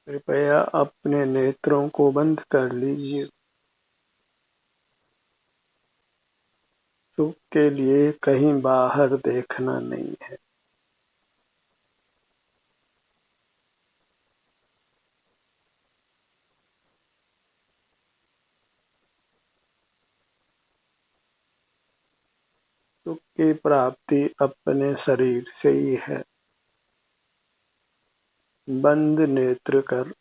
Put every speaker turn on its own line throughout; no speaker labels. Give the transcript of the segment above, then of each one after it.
कृपया अपने नेत्रों को बंद कर लीजिए। सुख के लिए कहीं बाहर देखना नहीं है। सुख की प्राप्ति अपने शरीर से ही है। बंद नेत्र कर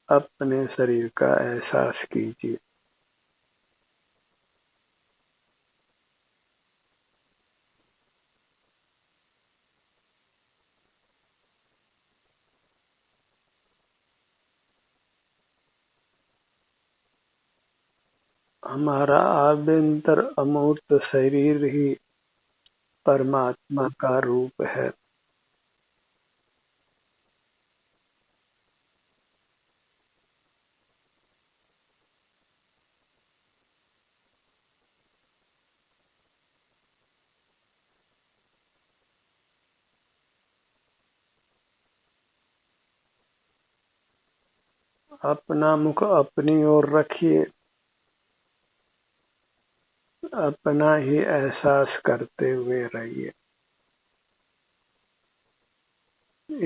अपने शरीर का एहसास कीजिए। हमारा आभ्यंतर अमूर्त शरीर ही परमात्मा का रूप है। अपना मुख अपनी ओर रखिए। अपना ही एहसास करते हुए रहिए।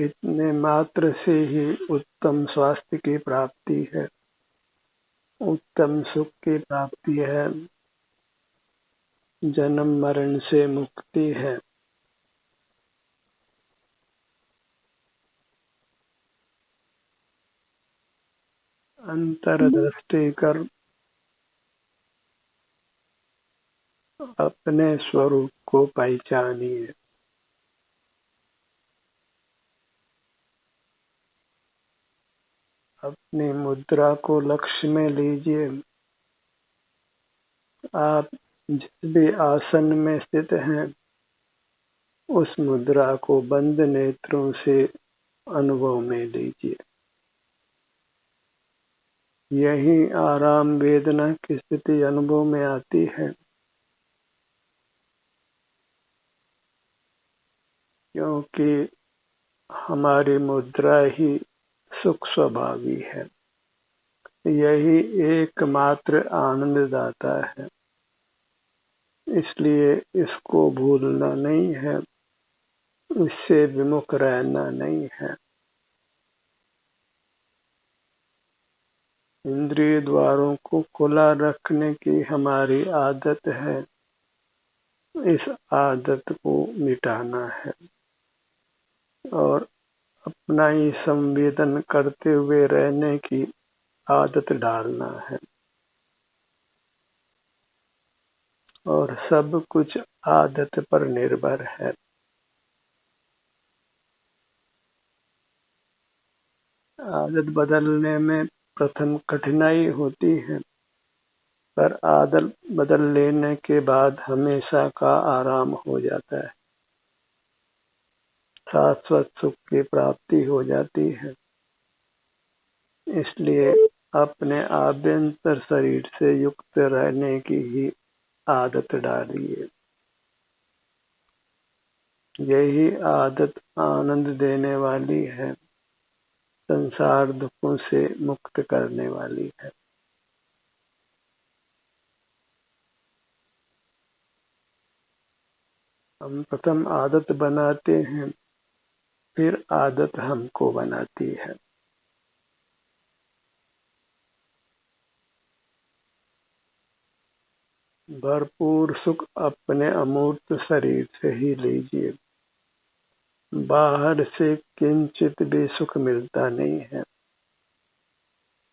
इतने मात्र से ही उत्तम स्वास्थ्य की प्राप्ति है, उत्तम सुख की प्राप्ति है, जन्म मरण से मुक्ति है। अंतर्दृष्टि कर अपने स्वरूप को पहचानिए। अपनी मुद्रा को लक्ष्य में लीजिए। आप जिस भी आसन में स्थित हैं, उस मुद्रा को बंद नेत्रों से अनुभव में लीजिए। यही आराम वेदना की स्थिति अनुभव में आती है, क्योंकि हमारी मुद्रा ही सुख स्वभावी है। यही एकमात्र आनंददाता है। इसलिए इसको भूलना नहीं है, इससे विमुख रहना नहीं है। इंद्रिय द्वारों को खुला रखने की हमारी आदत है। इस आदत को मिटाना है और अपना ही संवेदन करते हुए रहने की आदत डालना है। और सब कुछ आदत पर निर्भर है। आदत बदलने में प्रथम कठिनाई होती है, पर आदत बदल लेने के बाद हमेशा का आराम हो जाता है। शाश्वत सुख की प्राप्ति हो जाती है। इसलिए अपने आभ्यंतर शरीर से युक्त रहने की ही आदत डालिए। यही आदत आनंद देने वाली है, संसार दुखों से मुक्त करने वाली है। हम प्रथम आदत बनाते हैं, फिर आदत हमको बनाती है। भरपूर सुख अपने अमूर्त शरीर से ही लीजिए। बाहर से किंचित भी सुख मिलता नहीं है।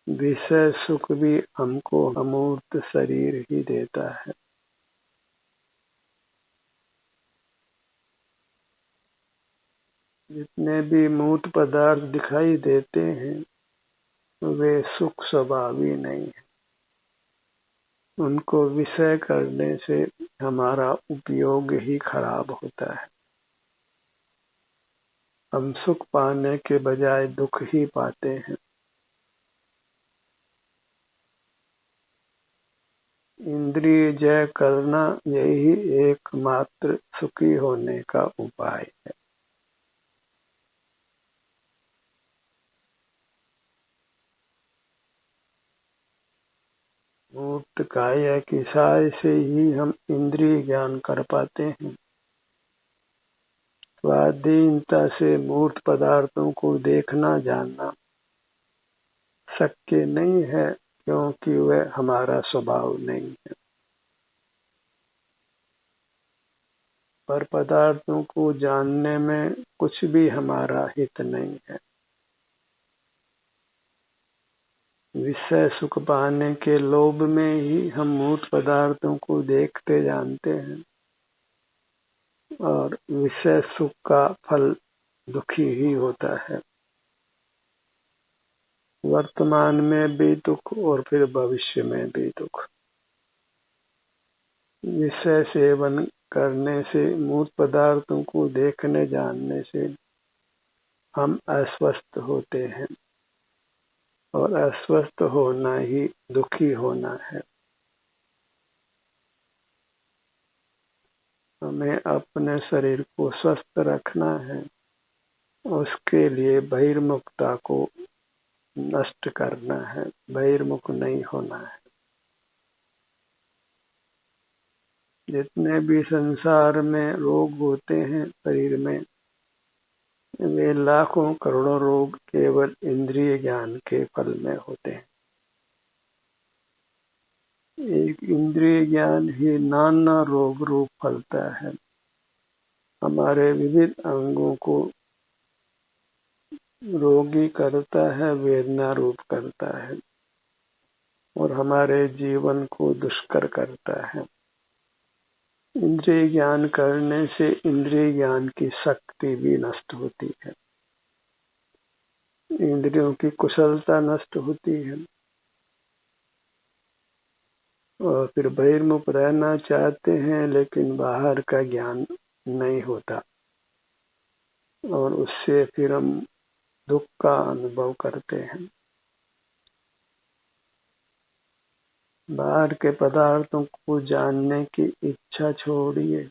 विषय सुख भी हमको अमूर्त शरीर ही देता है। जितने भी मूर्त पदार्थ दिखाई देते हैं, वे सुख स्वभावी नहीं है। उनको विषय करने से हमारा उपयोग ही खराब होता है। हम सुख पाने के बजाय दुख ही पाते हैं। इंद्रिय जय करना यही एकमात्र सुखी होने का उपाय है। मूर्त काया की सहाय से ही हम इंद्रिय ज्ञान कर पाते हैं। स्वाधीनता से मूर्त पदार्थों को देखना जानना शक्य नहीं है, क्योंकि वह हमारा स्वभाव नहीं है। पर पदार्थों को जानने में कुछ भी हमारा हित नहीं है। विषय सुख पाने के लोभ में ही हम मूर्त पदार्थों को देखते जानते हैं, और विषय सुख का फल दुखी ही होता है। वर्तमान में भी दुख और फिर भविष्य में भी दुख। विषय सेवन करने से, मूर्त पदार्थों को देखने जानने से हम अस्वस्थ होते हैं, और अस्वस्थ होना ही दुखी होना है। हमें अपने शरीर को स्वस्थ रखना है, उसके लिए बहिर्मुखता को नष्ट करना है, बहिर्मुख नहीं होना है। जितने भी संसार में रोग होते हैं शरीर में, वे लाखों करोड़ों रोग केवल इंद्रिय ज्ञान के फल में होते हैं। एक इंद्रिय ज्ञान ही नाना रोग रूप फलता है। हमारे विविध अंगों को रोगी करता है, वेदना रूप करता है, और हमारे जीवन को दुष्कर करता है। इंद्रिय ज्ञान करने से इंद्रिय ज्ञान की शक्ति भी नष्ट होती है, इंद्रियों की कुशलता नष्ट होती है, और फिर बहिर्मुख रहना चाहते हैं लेकिन बाहर का ज्ञान नहीं होता, और उससे फिर हम दुख का अनुभव करते हैं। बाहर के पदार्थों को जानने की इच्छा छोड़िए,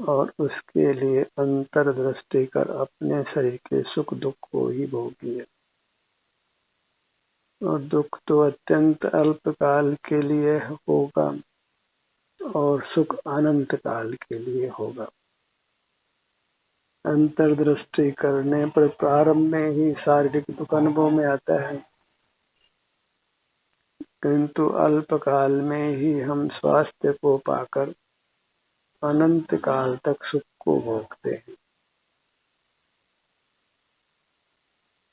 और उसके लिए अंतर्दृष्टि कर अपने शरीर के सुख दुख को ही भोगिए। और दुख तो अत्यंत अल्पकाल के लिए होगा, और सुख अनंत काल के लिए होगा। अंतर्दृष्टि करने पर प्रारंभ में ही शारीरिक दुख अनुभव में आता है, किंतु अल्पकाल में ही हम स्वास्थ्य को पाकर अनंत काल तक सुख को भोगते हैं।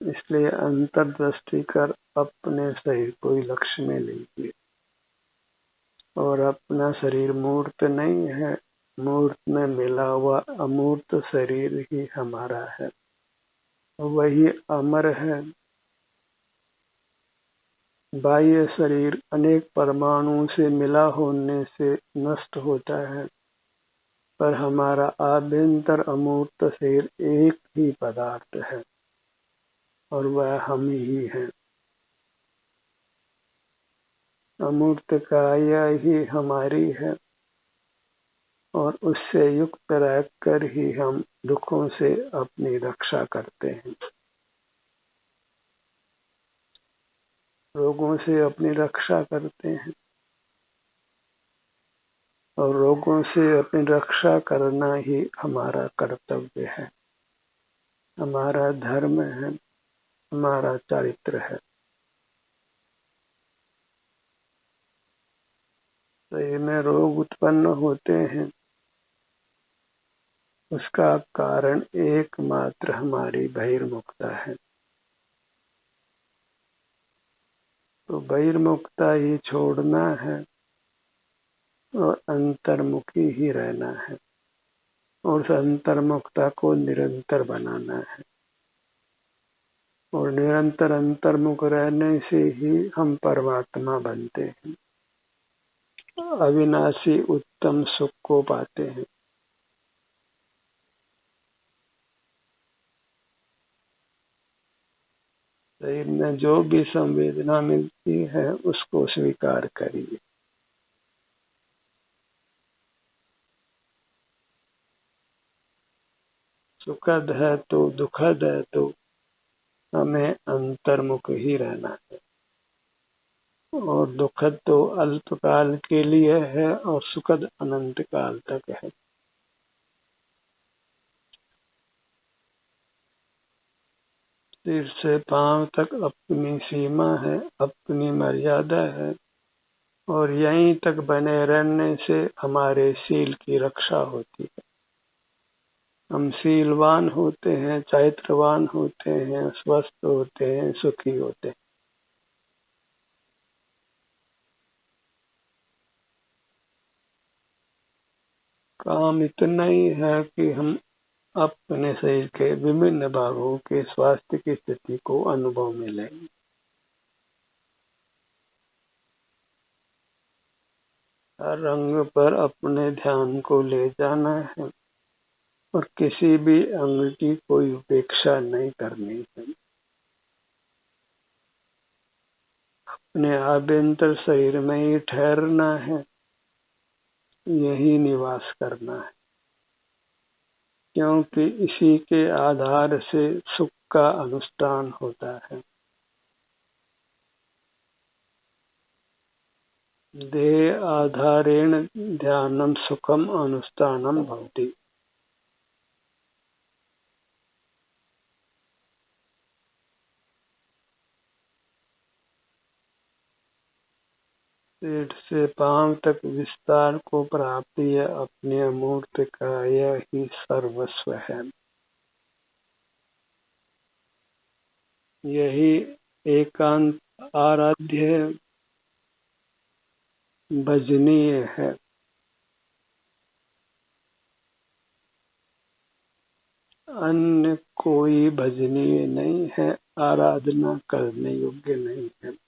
इसलिए अंतर्दृष्टि कर अपने शरीर को ही लक्ष्य में लीजिए, और अपना शरीर मूर्त नहीं है, मूर्त में मिला हुआ अमूर्त शरीर ही हमारा है, वही अमर है। बाह्य शरीर अनेक परमाणुओं से मिला होने से नष्ट होता है, पर हमारा आभ्यंतर अमूर्त शरीर एक ही पदार्थ है, और वह हम ही हैं। अमूर्त काया ही हमारी है, और उससे युक्त रहकर ही हम दुखों से अपनी रक्षा करते हैं, रोगों से अपनी रक्षा करते हैं, और रोगों से अपनी रक्षा करना ही हमारा कर्तव्य है, हमारा धर्म है, हमारा चरित्र है। शरीर में रोग उत्पन्न होते हैं, उसका कारण एकमात्र हमारी बहिर्मुखता है। तो बहिर्मुखता ही छोड़ना है, और अंतर्मुखी ही रहना है, और उस अंतर्मुखता को निरंतर बनाना है। और निरंतर अंतर्मुख रहने से ही हम परमात्मा बनते हैं, अविनाशी उत्तम सुख को पाते हैं। शरीर में जो भी संवेदना मिलती है उसको स्वीकार करिए। सुखद है तो दुखद है तो हमें अंतर्मुख ही रहना है। और दुखद तो अल्पकाल के लिए है और सुखद अनंत काल तक है। सिर से पांव तक अपनी सीमा है, अपनी मर्यादा है, और यहीं तक बने रहने से हमारे शील की रक्षा होती है। हम शीलवान होते हैं, चैत्रवान होते हैं, स्वस्थ होते हैं, सुखी होते हैं। काम इतना ही है कि हम अपने शरीर के विभिन्न भागों के स्वास्थ्य की स्थिति को अनुभव में लें। हर अंग पर अपने ध्यान को ले जाना है और किसी भी अंग की कोई उपेक्षा नहीं करनी है। अपने आभ्यंतर शरीर में ही ठहरना है, यही निवास करना है, क्योंकि इसी के आधार से सुख का अनुष्ठान होता है। देह आधारेण ध्यानम सुखम अनुष्ठानम भवति। पेट से पांव तक विस्तार को प्राप्ति है, अपने अमूर्त का यह ही सर्वस्व है। यही एकांत आराध्य है, भजनीय है। अन्य कोई भजनीय नहीं है, आराधना करने योग्य नहीं है।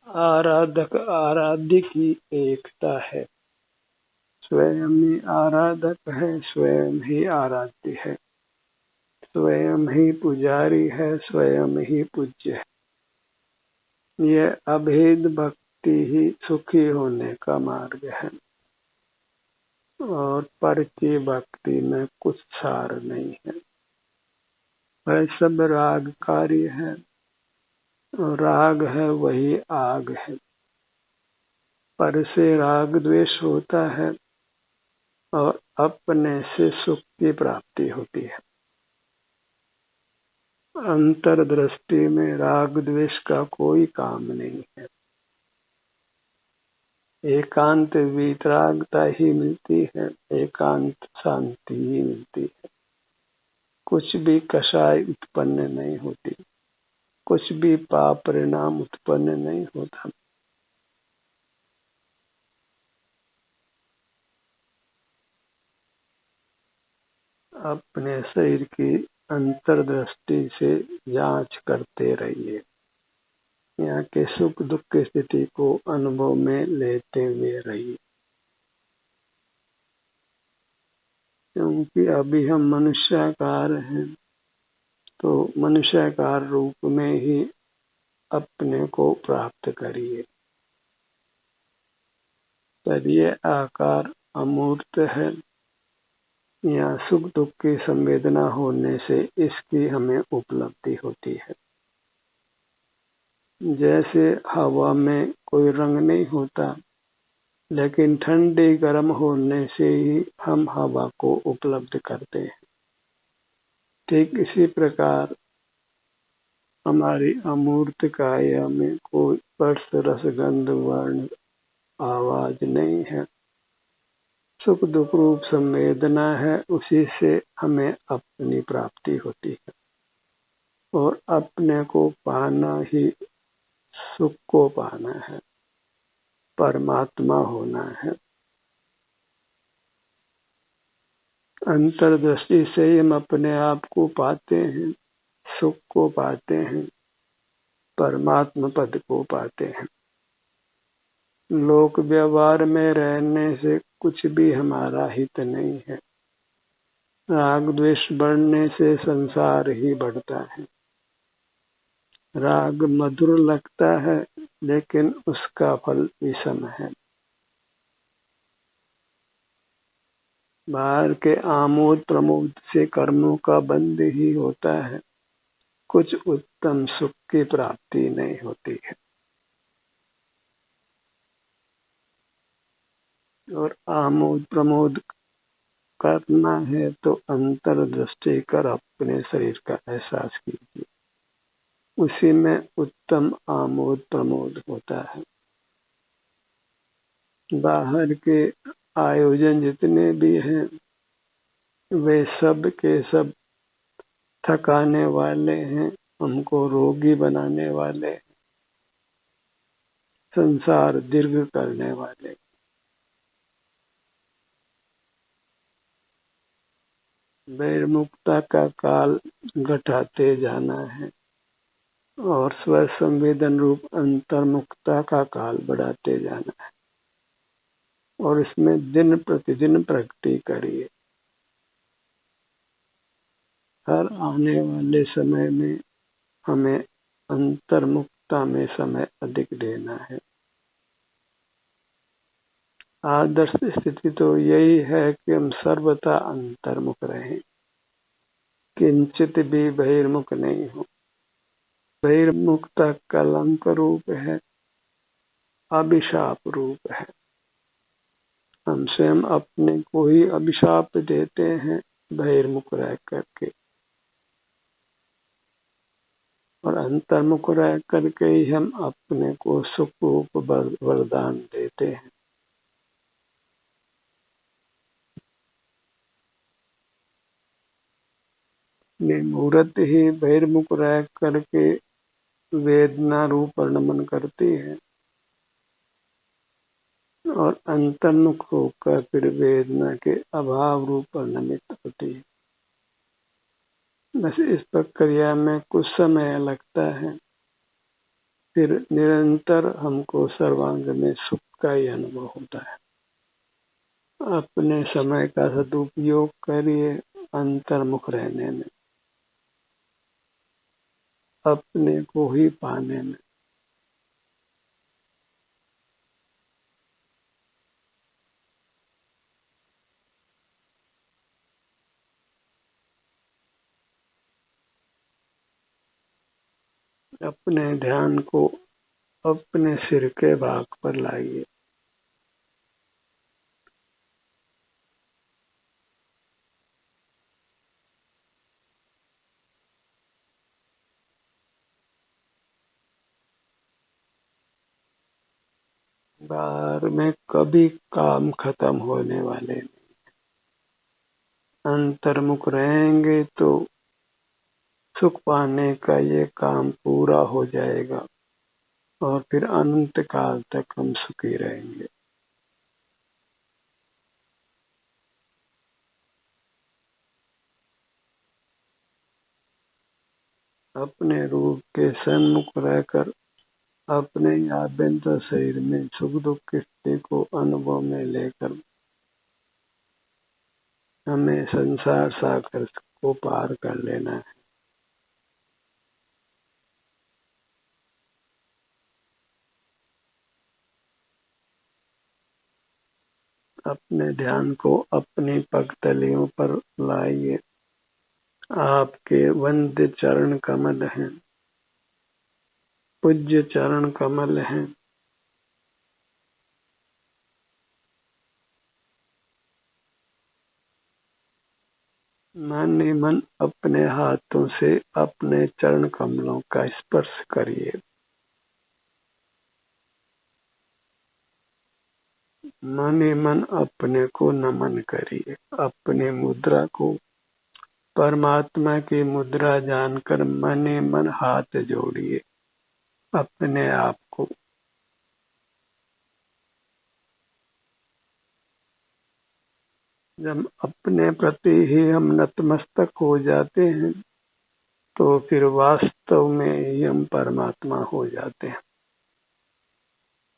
आराधक आराध्य की एकता है। स्वयं ही आराधक है, स्वयं ही आराध्य है, स्वयं ही पुजारी है, स्वयं ही पूज्य है। यह अभेद भक्ति ही सुखी होने का मार्ग है, और पर की भक्ति में कुछ सार नहीं है। वह सब रागकारी है, और राग है वही आग है। पर से राग द्वेष होता है और अपने से सुख की प्राप्ति होती है। अंतर्दृष्टि में राग द्वेष का कोई काम नहीं है। एकांत वितरागता ही मिलती है, एकांत शांति ही मिलती है। कुछ भी कषाय उत्पन्न नहीं होती, कुछ भी पाप परिणाम उत्पन्न नहीं होता। अपने शरीर की अंतर्दृष्टि से जांच करते रहिए, यहाँ के सुख दुख की स्थिति को अनुभव में लेते हुए रहिए, क्योंकि अभी हम मनुष्याकार हैं, तो मनुष्याकार रूप में ही अपने को प्राप्त करिए। पर ये आकार अमूर्त है, यहाँ सुख दुख की संवेदना होने से इसकी हमें उपलब्धि होती है। जैसे हवा में कोई रंग नहीं होता, लेकिन ठंडी गर्म होने से ही हम हवा को उपलब्ध करते हैं। ठीक इसी प्रकार हमारी अमूर्त काया में कोई स्पर्श रस गंध वर्ण आवाज नहीं है, सुख दुख रूप संवेदना है, उसी से हमें अपनी प्राप्ति होती है। और अपने को पाना ही सुख को पाना है, परमात्मा होना है। अंतर्दृष्टि से हम अपने आप को पाते हैं, सुख को पाते हैं, परमात्मा पद को पाते हैं। लोक व्यवहार में रहने से कुछ भी हमारा हित नहीं है। राग द्वेष बढ़ने से संसार ही बढ़ता है। राग मधुर लगता है, लेकिन उसका फल विषम है। बाहर के आमोद प्रमोद से कर्मों का बंध ही होता है, कुछ उत्तम सुख की प्राप्ति नहीं होती है। और आमोद प्रमोद करना है तो अंतर्दृष्टि कर अपने शरीर का एहसास कीजिए, उसी में उत्तम आमोद प्रमोद होता है। बाहर के आयोजन जितने भी हैं वे सब के सब थकाने वाले हैं, हमको रोगी बनाने वाले, संसार दीर्घ करने वाले। वैरमुक्ता का काल घटाते जाना है और स्व संवेदन रूप अंतर्मुक्ता का काल बढ़ाते जाना है, और इसमें दिन प्रतिदिन प्रगति करिए। हर आने वाले समय में हमें अंतर्मुक्ता में समय अधिक देना है। आदर्श स्थिति तो यही है कि हम सर्वथा अंतर्मुख रहें, किंचित भी बहिर्मुख नहीं हो। बहिर्मुखता कलंक रूप है, अभिशाप रूप है। हम स्वयं अपने को ही अभिशाप देते हैं बहिर्मुख रह करके, और अंतर्मुख रह करके ही हम अपने को सुख रूप वरदान देते हैं। मूर्त ही बहिर्मुख रह करके वेदना रूप नमन करती है, और अंतर्मुख होकर फिर वेदना के अभाव रूप नमित होती है। बस इस प्रक्रिया में कुछ समय लगता है, फिर निरंतर हमको सर्वांग में सुख का ही अनुभव होता है। अपने समय का सदुपयोग करिए अंतर्मुख रहने में, अपने को ही पाने में। अपने ध्यान को अपने सिर के भाग पर लाइए। बाहर में कभी काम खत्म होने वाले नहीं। अंतर्मुख रहेंगे तो सुख पाने का ये काम पूरा हो जाएगा, और फिर अनंत काल तक हम सुखी रहेंगे। अपने रूप के सन्मुख रहकर अपने आभ्यंतर शरीर में सुख दुख की स्थिति को अनुभव में लेकर हमें संसार सागर को पार कर लेना है। अपने ध्यान को अपनी पगतलियों पर लाइए। आपके वंद्य चरण कमल हैं, पूज्य चरण कमल हैं। मन ही मन अपने हाथों से अपने चरण कमलों का स्पर्श करिए। मन ही मन अपने को नमन करिए। अपने मुद्रा को परमात्मा की मुद्रा जानकर मन ही मन हाथ जोड़िए अपने आप को। जब अपने प्रति ही हम नतमस्तक हो जाते हैं तो फिर वास्तव में ही हम परमात्मा हो जाते हैं।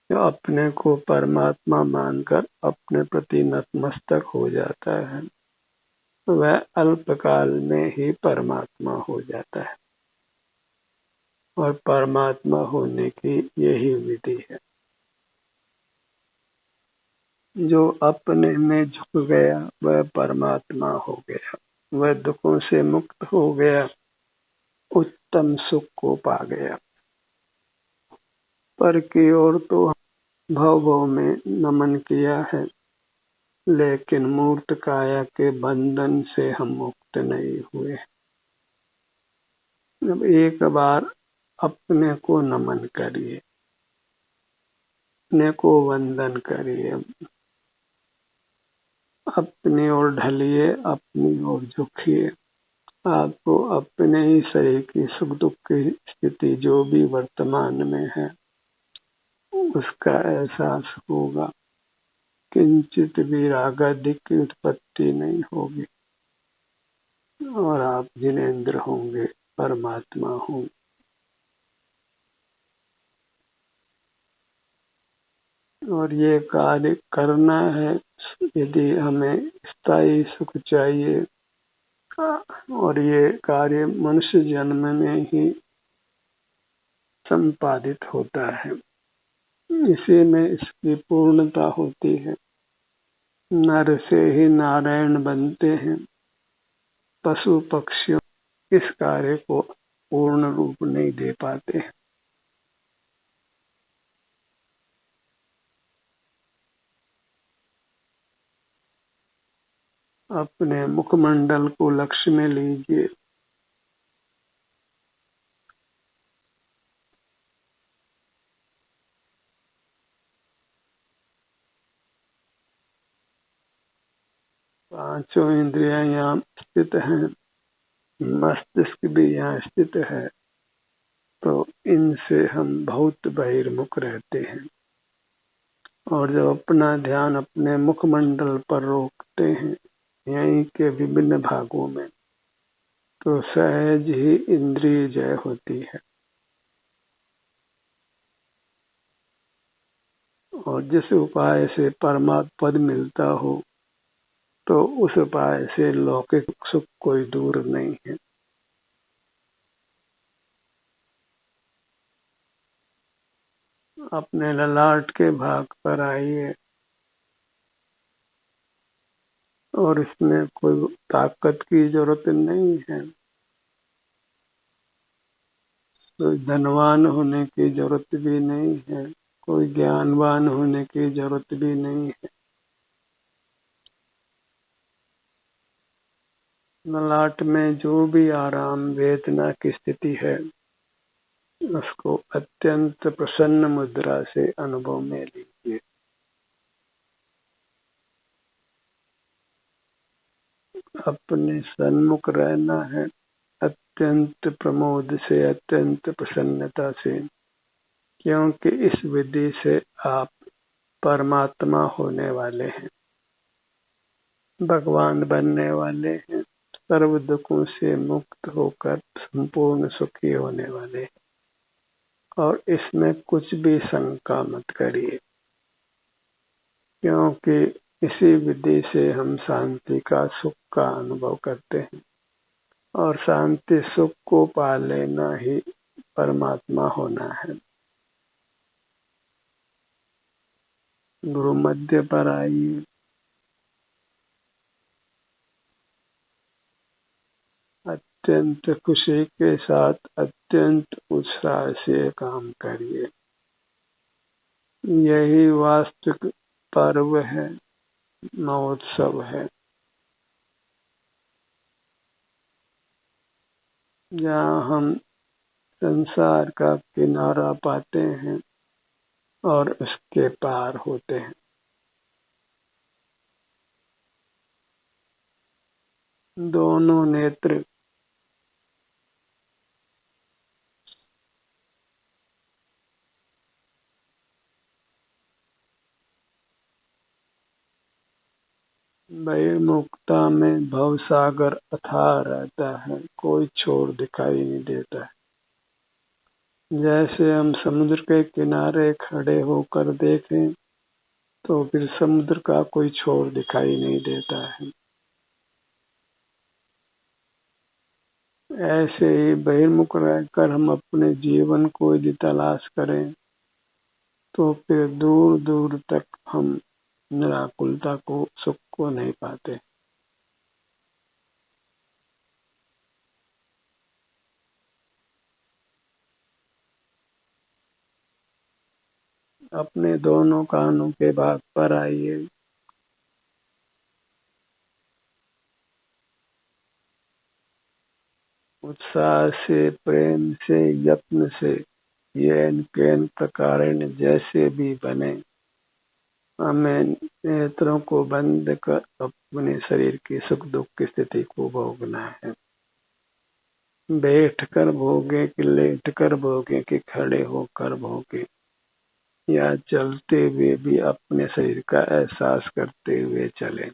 जो अपने को परमात्मा मानकर अपने प्रति नतमस्तक हो जाता है वह अल्पकाल में ही परमात्मा हो जाता है, और परमात्मा होने की यही विधि है। जो अपने में झुक गया वह परमात्मा हो गया, वह दुखों से मुक्त हो गया, उत्तम सुख को पा गया। पर की ओर तो भव भव में नमन किया है, लेकिन मूर्त काया के बंधन से हम मुक्त नहीं हुए। जब एक बार अपने को नमन करिए, अपने को वंदन करिए, अपनी ओर ढलिए, अपनी ओर झुकिए, आपको अपने ही शरीर की सुख दुख की स्थिति जो भी वर्तमान में है उसका एहसास होगा। किंचित भी रागादि की उत्पत्ति नहीं होगी और आप जिनेंद्र होंगे, परमात्मा होंगे। और ये कार्य करना है यदि हमें स्थायी सुख चाहिए, और ये कार्य मनुष्य जन्म में ही संपादित होता है। इसी में इसकी पूर्णता होती है। नर से ही नारायण बनते हैं। पशु पक्षियों इस कार्य को पूर्ण रूप नहीं दे पाते। अपने मुखमंडल को लक्ष्य में लीजिए। पांचों इंद्रियां यहाँ स्थित हैं, मस्तिष्क भी यहाँ स्थित है, तो इनसे हम बहुत बहिर्मुख रहते हैं। और जब अपना ध्यान अपने मुखमंडल पर रोकते हैं, यहीं के विभिन्न भागों में, तो सहज ही इंद्रिय जय होती है। और जिस उपाय से परमात्म पद मिलता हो, तो उस उपाय से लौकिक सुख कोई दूर नहीं है। अपने ललाट के भाग पर आइए, और इसमें कोई ताकत की जरूरत नहीं है, कोई धनवान होने की जरूरत भी नहीं है, कोई ज्ञानवान होने की जरूरत भी नहीं है। ललाट में जो भी आराम वेदना की स्थिति है, उसको अत्यंत प्रसन्न मुद्रा से अनुभव में लीजिए। अपने सन्मुख रहना है, अत्यंत प्रमोद से, अत्यंत प्रसन्नता से, क्योंकि इस विधि से आप परमात्मा होने वाले हैं, भगवान बनने वाले हैं, सर्व दुखों से मुक्त होकर संपूर्ण सुखी होने वाले हैं। और इसमें कुछ भी शंका मत करिए, क्योंकि इसी विधि से हम शांति का सुख का अनुभव करते हैं, और शांति सुख को पा लेना ही परमात्मा होना है। गुरु मध्य पर आइए, अत्यंत खुशी के साथ, अत्यंत उत्साह से काम करिए। यही वास्तविक पर्व है, महोत्सव है, जहाँ हम संसार का किनारा पाते हैं और उसके पार होते हैं। दोनों नेत्र बहिर्मुखता में भव सागर अथाह रहता है, कोई छोर दिखाई नहीं देता है। जैसे हम समुद्र के किनारे खड़े होकर देखें तो फिर समुद्र का कोई छोर दिखाई नहीं देता है। ऐसे ही बहिर्मुख रहकर हम अपने जीवन को यदि तलाश करें तो फिर दूर दूर तक हम निराकुलता को, सुख को नहीं पाते। अपने दोनों कानों के भाग पर आइए। उत्साह से, प्रेम से, यत्न से, येन केन प्रकारेण जैसे भी बने, हमें नेत्रों को बंद कर अपने शरीर की सुख दुख की स्थिति को भोगना है। बैठ कर भोगे कि लेट कर भोगे कि खड़े होकर भोगे, या चलते हुए भी अपने शरीर का एहसास करते हुए चले।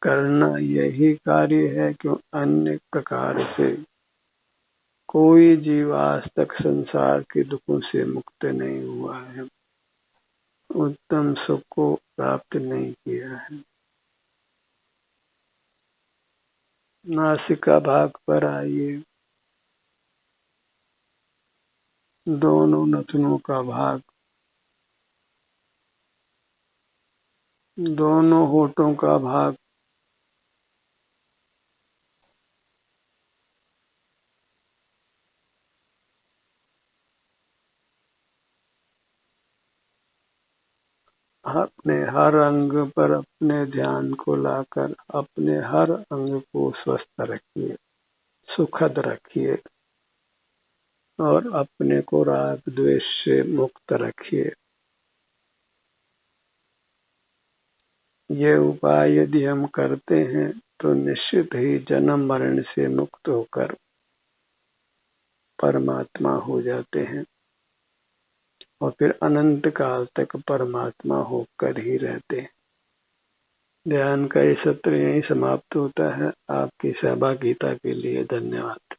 करना यही कार्य है कि अन्य प्रकार से कोई जीव आज तक संसार के दुखों से मुक्त नहीं हुआ है, उत्तम सुख को प्राप्त नहीं किया है। नासिका भाग पर आइए। दोनों नथनों का भाग, दोनों होठों का भाग, अपने हर अंग पर अपने ध्यान को लाकर अपने हर अंग को स्वस्थ रखिए, सुखद रखिए और अपने को राग द्वेष से मुक्त रखिए। ये उपाय यदि हम करते हैं तो निश्चित ही जन्म मरण से मुक्त होकर परमात्मा हो जाते हैं और फिर अनंत काल तक परमात्मा होकर ही रहते हैं। ध्यान का ये सत्र यहीं समाप्त होता है। आपकी सहभागिता के लिए धन्यवाद।